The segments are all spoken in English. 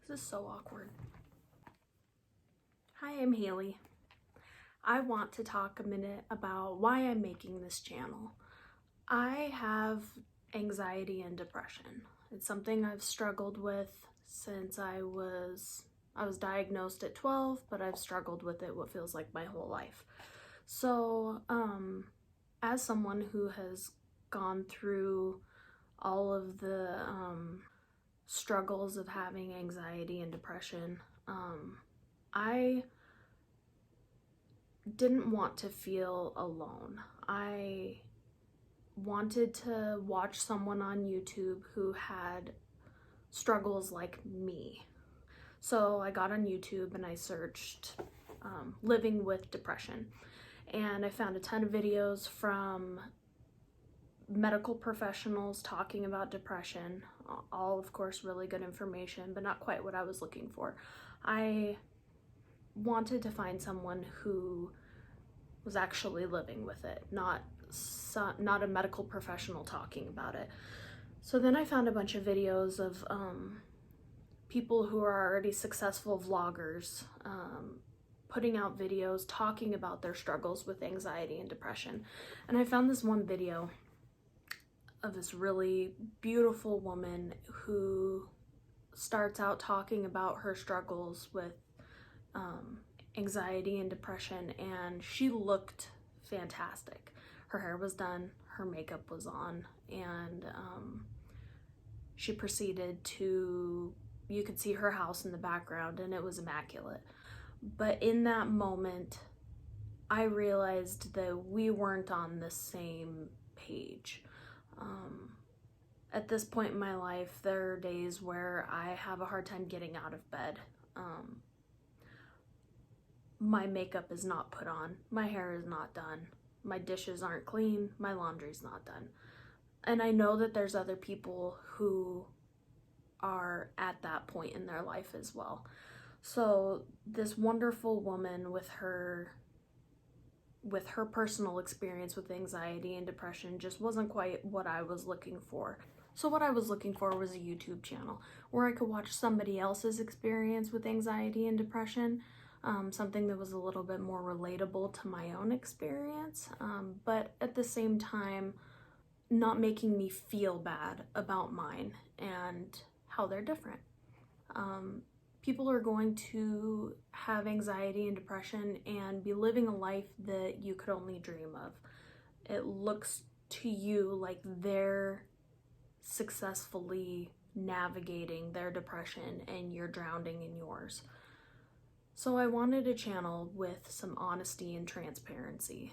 This is so awkward. Hi, I'm Haley. I want to talk a minute about why I'm making this channel. I have anxiety and depression. It's something I've struggled with since I was diagnosed at 12, but I've struggled with it what feels like my whole life. So, as someone who has gone through all of the struggles of having anxiety and depression, I didn't want to feel alone. I wanted to watch someone on YouTube who had struggles like me. So I got on YouTube and I searched living with depression, and I found a ton of videos from medical professionals talking about depression. All, of course, really good information, but not quite what I was looking for. I wanted to find someone who was actually living with it, not a medical professional talking about it. So then I found a bunch of videos of people who are already successful vloggers putting out videos talking about their struggles with anxiety and depression. And I found this one video of this really beautiful woman who starts out talking about her struggles with anxiety and depression, and she looked fantastic. Her hair was done, her makeup was on, and she proceeded to, you could see her house in the background and it was immaculate. But in that moment, I realized that we weren't on the same page. At this point in my life, there are days where I have a hard time getting out of bed. My makeup is not put on, my hair is not done, my dishes aren't clean, my laundry's not done. And I know that there's other people who are at that point in their life as well. So this wonderful woman with her personal experience with anxiety and depression just wasn't quite what I was looking for. So what I was looking for was a YouTube channel where I could watch somebody else's experience with anxiety and depression, something that was a little bit more relatable to my own experience, but at the same time not making me feel bad about mine and how they're different. People are going to have anxiety and depression and be living a life that you could only dream of. It looks to you like they're successfully navigating their depression and you're drowning in yours. So I wanted a channel with some honesty and transparency.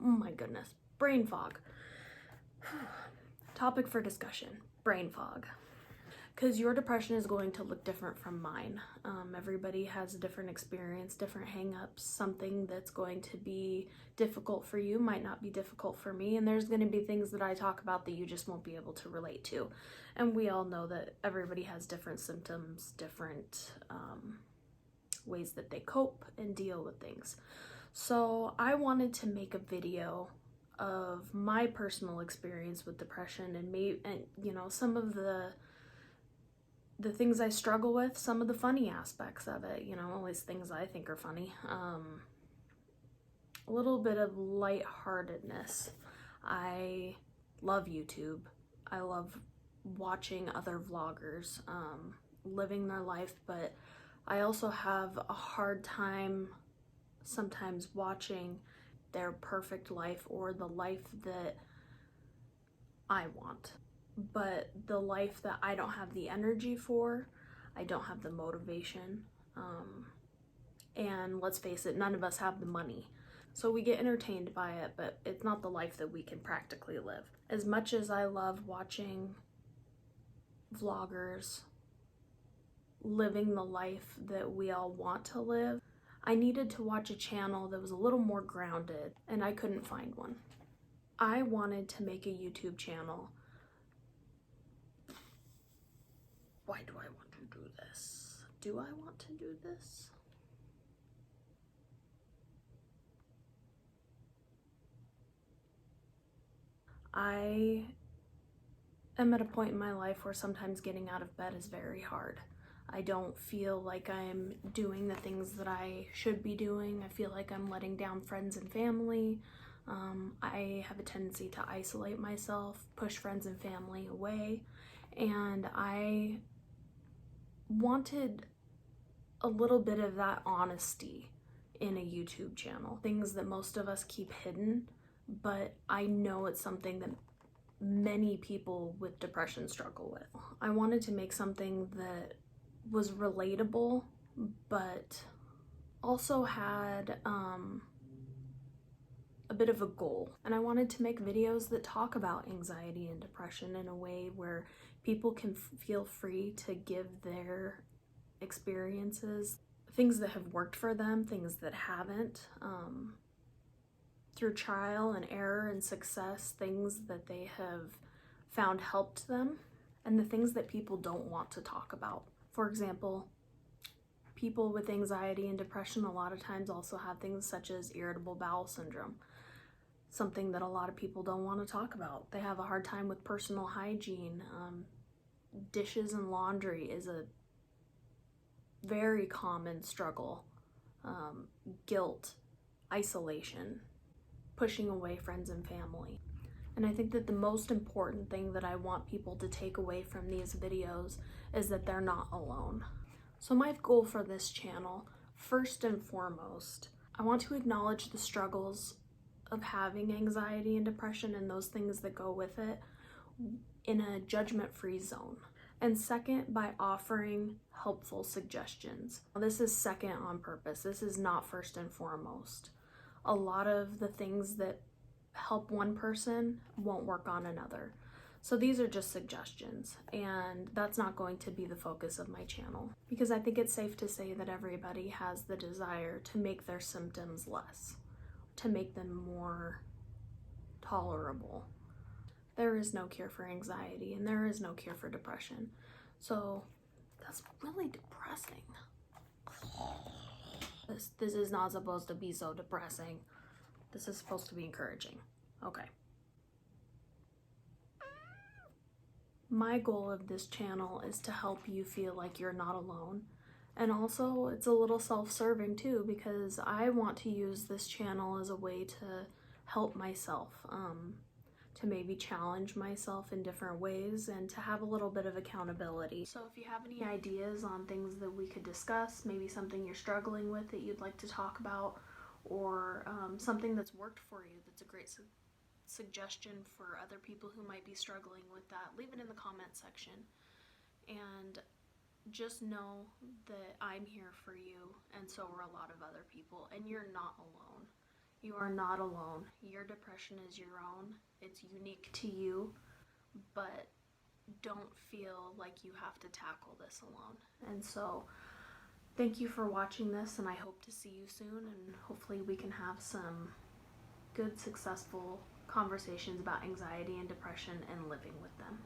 Oh my goodness, brain fog. Topic for discussion, brain fog. Because your depression is going to look different from mine. Everybody has a different experience, different hang-ups. Something that's going to be difficult for you might not be difficult for me, and there's going to be things that I talk about that you just won't be able to relate to. And we all know that everybody has different symptoms, different ways that they cope and deal with things. So I wanted to make a video of my personal experience with depression and you know, some of the things I struggle with, some of the funny aspects of it, you know, all these things I think are funny. A little bit of lightheartedness. I love YouTube. I love watching other vloggers living their life, but I also have a hard time sometimes watching their perfect life or the life that I want. But the life that I don't have the energy for, I don't have the motivation, and let's face it, none of us have the money. So we get entertained by it, but it's not the life that we can practically live. As much as I love watching vloggers living the life that we all want to live, I needed to watch a channel that was a little more grounded, and I couldn't find one. I wanted to make a YouTube channel. Why do I want to do this? Do I want to do this? I am at a point in my life where sometimes getting out of bed is very hard. I don't feel like I'm doing the things that I should be doing. I feel like I'm letting down friends and family. I have a tendency to isolate myself, push friends and family away, and I wanted a little bit of that honesty in a YouTube channel. Things that most of us keep hidden, but I know it's something that many people with depression struggle with. I wanted to make something that was relatable, but also had a bit of a goal. And I wanted to make videos that talk about anxiety and depression in a way where people can feel free to give their experiences, things that have worked for them, things that haven't, through trial and error and success, things that they have found helped them, and the things that people don't want to talk about. For example, people with anxiety and depression a lot of times also have things such as irritable bowel syndrome, something that a lot of people don't want to talk about. They have a hard time with personal hygiene. Dishes and laundry is a very common struggle. Guilt, isolation, pushing away friends and family. And I think that the most important thing that I want people to take away from these videos is that they're not alone. So my goal for this channel, first and foremost, I want to acknowledge the struggles of having anxiety and depression and those things that go with it in a judgment-free zone. And second, by offering helpful suggestions. This is second on purpose. This is not first and foremost. A lot of the things that help one person won't work on another. So these are just suggestions, and that's not going to be the focus of my channel, because I think it's safe to say that everybody has the desire to make their symptoms less, to make them more tolerable. There is no cure for anxiety, and there is no cure for depression. So that's really depressing. This is not supposed to be so depressing. This is supposed to be encouraging. Okay. My goal of this channel is to help you feel like you're not alone. And also, it's a little self-serving too, because I want to use this channel as a way to help myself, to maybe challenge myself in different ways, and to have a little bit of accountability. So if you have any ideas on things that we could discuss, maybe something you're struggling with that you'd like to talk about, or something that's worked for you that's a great suggestion for other people who might be struggling with that, leave it in the comment section. And just know that I'm here for you, and so are a lot of other people, and you're not alone. You are not alone. Your depression is your own. It's unique to you, but don't feel like you have to tackle this alone. And so thank you for watching this, and I hope to see you soon, and hopefully we can have some good, successful conversations about anxiety and depression and living with them.